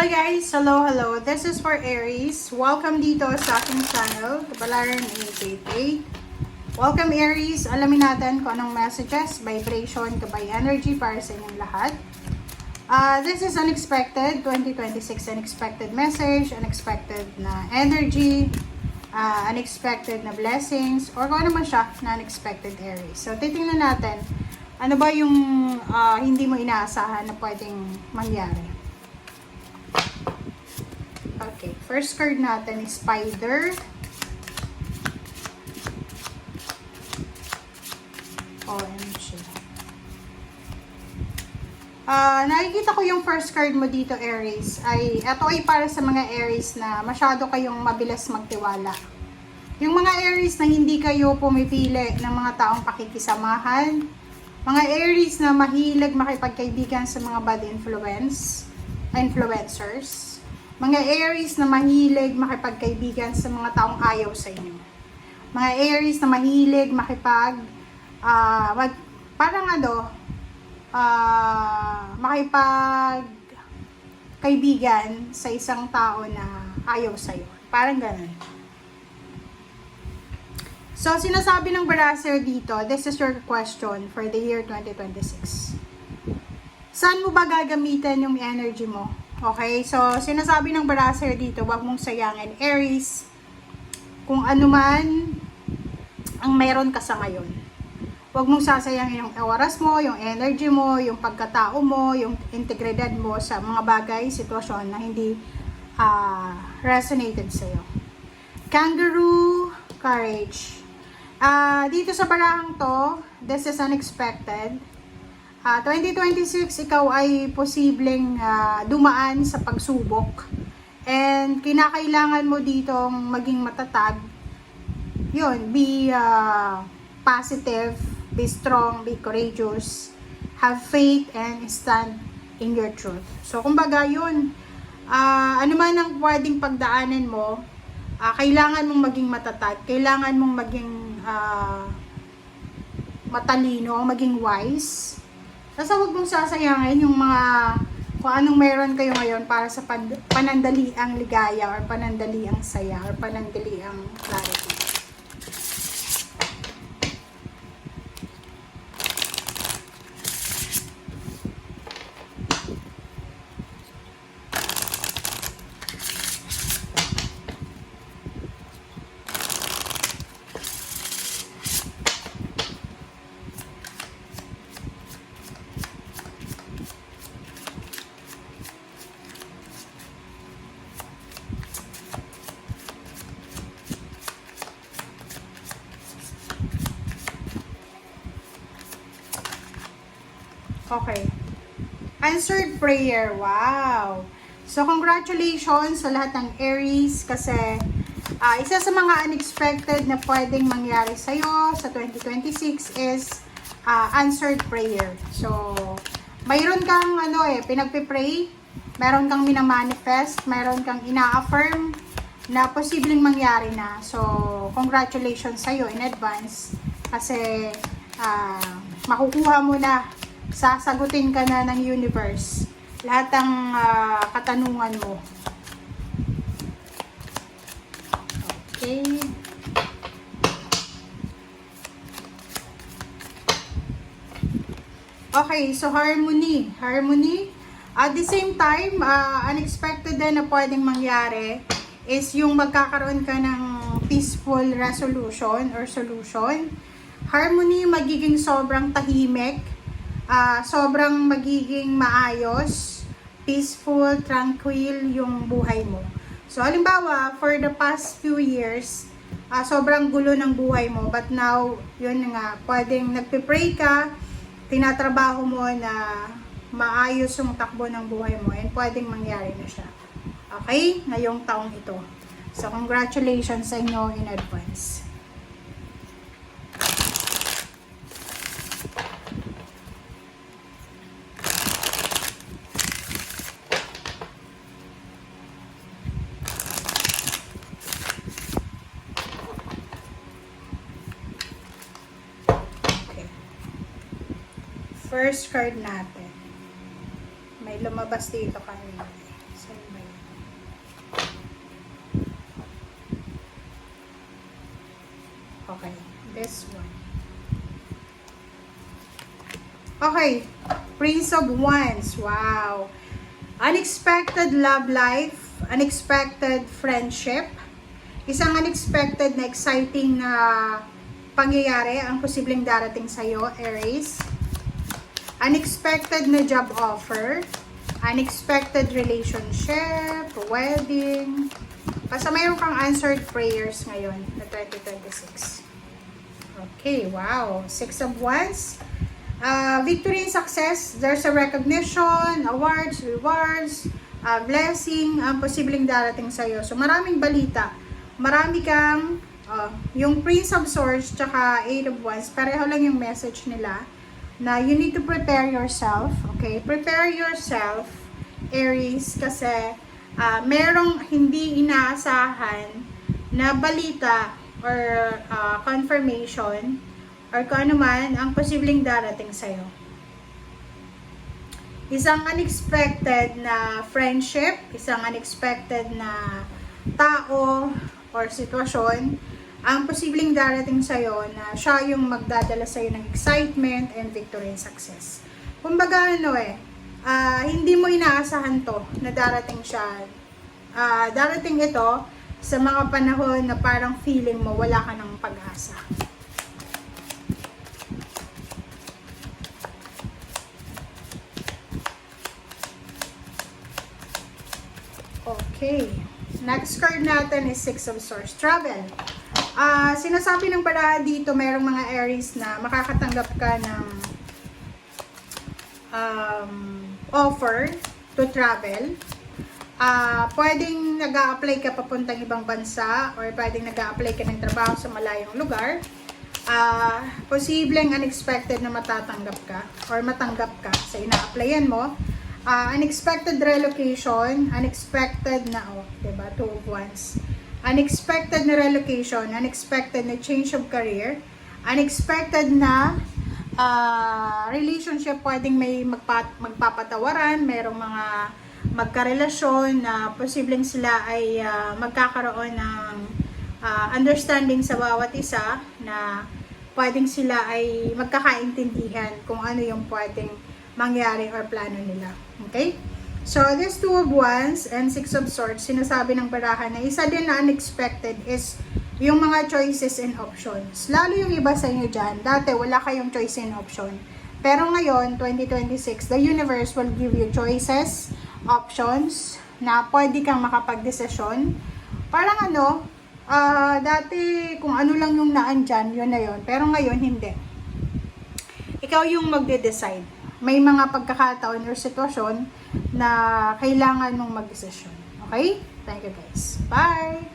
Hi guys! Hello! This is for Aries. Welcome dito sa aking channel, Kabalaran 888. Welcome Aries! Alamin natin kung anong messages, vibration, kabay energy para sa inyong lahat. This is unexpected, 2026 unexpected message, unexpected na energy, unexpected na blessings, or kung ano man siya na unexpected Aries. So titingnan natin, ano ba yung hindi mo inaasahan na pwedeng mangyari. Okay, first card natin is Spider. OMG. Nakikita ko yung first card mo dito, Aries. Ito ay para sa mga Aries na masyado kayong mabilis magtiwala. Yung mga Aries na hindi kayo pumipili ng mga taong pakikisamahan. Mga Aries na mahilig makipagkaibigan sa mga bad influencers. Mga Aries na mahilig makipagkaibigan sa mga taong ayaw sa inyo. Mga Aries na mahilig makipagkaibigan sa isang tao na ayaw sa iyo. Parang ganun. So, sinasabi ng Barasser dito, this is your question for the year 2026. Saan mo ba gagamitin yung energy mo? Okay, so sinasabi ng Barasser dito, wag mong sayangin Aries kung ano man ang meron ka sa ngayon. Wag mong sasayangin yung oras mo, yung energy mo, yung pagkatao mo, yung integridad mo sa mga bagay, sitwasyon na hindi resonated sa'yo. Kangaroo, courage. Dito sa barahang to, this is unexpected. 2026, ikaw ay posibleng dumaan sa pagsubok. And kinakailangan mo ditong maging matatag. Yun, be positive, be strong, be courageous, have faith, and stand in your truth. So, kumbaga yun, ano man ang pwedeng pagdaanan mo, kailangan mong maging matatag, kailangan mong maging matalino, maging wise. Kasi huwag mong sasayangin yung mga kung anong meron kayo ngayon para sa panandaliang ligaya or panandaliang saya or panandaliang clarity. Okay. Answered prayer. Wow. So, congratulations sa lahat ng Aries kasi isa sa mga unexpected na pwedeng mangyari sa'yo sa 2026 is answered prayer. So, mayroon kang pinagpipray, mayroon kang minamanifest, mayroon kang ina-affirm na posibleng mangyari na. So, congratulations sa'yo in advance kasi makukuha mo na, sasagutin ka na ng universe lahat ng katanungan mo. Okay. Okay, so harmony. At the same time, unexpected din na pwedeng mangyari is yung magkakaroon ka ng peaceful resolution or solution. Harmony, magiging sobrang tahimik. Sobrang magiging maayos, peaceful, tranquil yung buhay mo. So, halimbawa, for the past few years, sobrang gulo ng buhay mo. But now, yun nga, pwedeng nagpipray ka, tinatrabaho mo na maayos yung takbo ng buhay mo and pwedeng mangyari na siya. Okay? Ngayong taong ito. So, congratulations sa inyo in advance. First card natin. May lumabas dito kanina. Saan ba Okay, this one. Okay, Prince of Wands. Wow. Unexpected love life, unexpected friendship, isang unexpected na exciting na pangyayari ang posibleng darating sa'yo, Aries. Unexpected na job offer, unexpected relationship, wedding. Basta mayroon kang answered prayers ngayon na 2026. Okay, wow. Six of Wands. Victory and success. There's a recognition, awards, rewards, blessing, ang posibleng darating sa'yo. So, maraming balita. Marami kang, yung Prince of Swords, tsaka Eight of Wands, pareho lang yung message nila, na you need to prepare yourself. Okay? Prepare yourself, Aries, kasi merong hindi inaasahan na balita or confirmation or kung ano man ang posibleng darating sa'yo. Isang unexpected na friendship, isang unexpected na tao or sitwasyon ang posibleng darating sa'yo na siya yung magdadala sa'yo ng excitement and victory and success. Kumbaga hindi mo inaasahan to na darating siya. Darating ito sa mga panahon na parang feeling mo wala ka ng pag-asa. Okay. Next card natin is Six of Swords. Travel. Sinasabi ng baraha dito, mayroong mga Aries na makakatanggap ka ng offer to travel. Pwedeng nag-a-apply ka papuntang ibang bansa or pwedeng nag-a-apply ka ng trabaho sa malayong lugar. Posibleng unexpected na matatanggap ka or matanggap ka sa ina-applyan mo. Unexpected relocation, unexpected na, diba, Two of Wands. Unexpected na relocation, unexpected na change of career, unexpected na relationship, pwedeng may magpapatawaran, mayroong mga magkarelasyon na posibleng sila ay magkakaroon ng understanding sa bawat isa na pwedeng sila ay magkakaintindihan kung ano yung pwedeng mangyari or plano nila. Okay? So, this Two of Wands and Six of Swords, sinasabi ng baraha na isa din na unexpected is yung mga choices and options. Lalo yung iba sa inyo dyan, dati wala kayong choice and option. Pero ngayon, 2026, the universe will give you choices, options, na pwede kang makapag-desisyon. Parang dati kung ano lang yung naandyan, yun na yun. Pero ngayon, hindi. Ikaw yung magde-decide. May mga pagkakataon or sitwasyon na kailangan mong mag-desisyon. Okay? Thank you guys. Bye!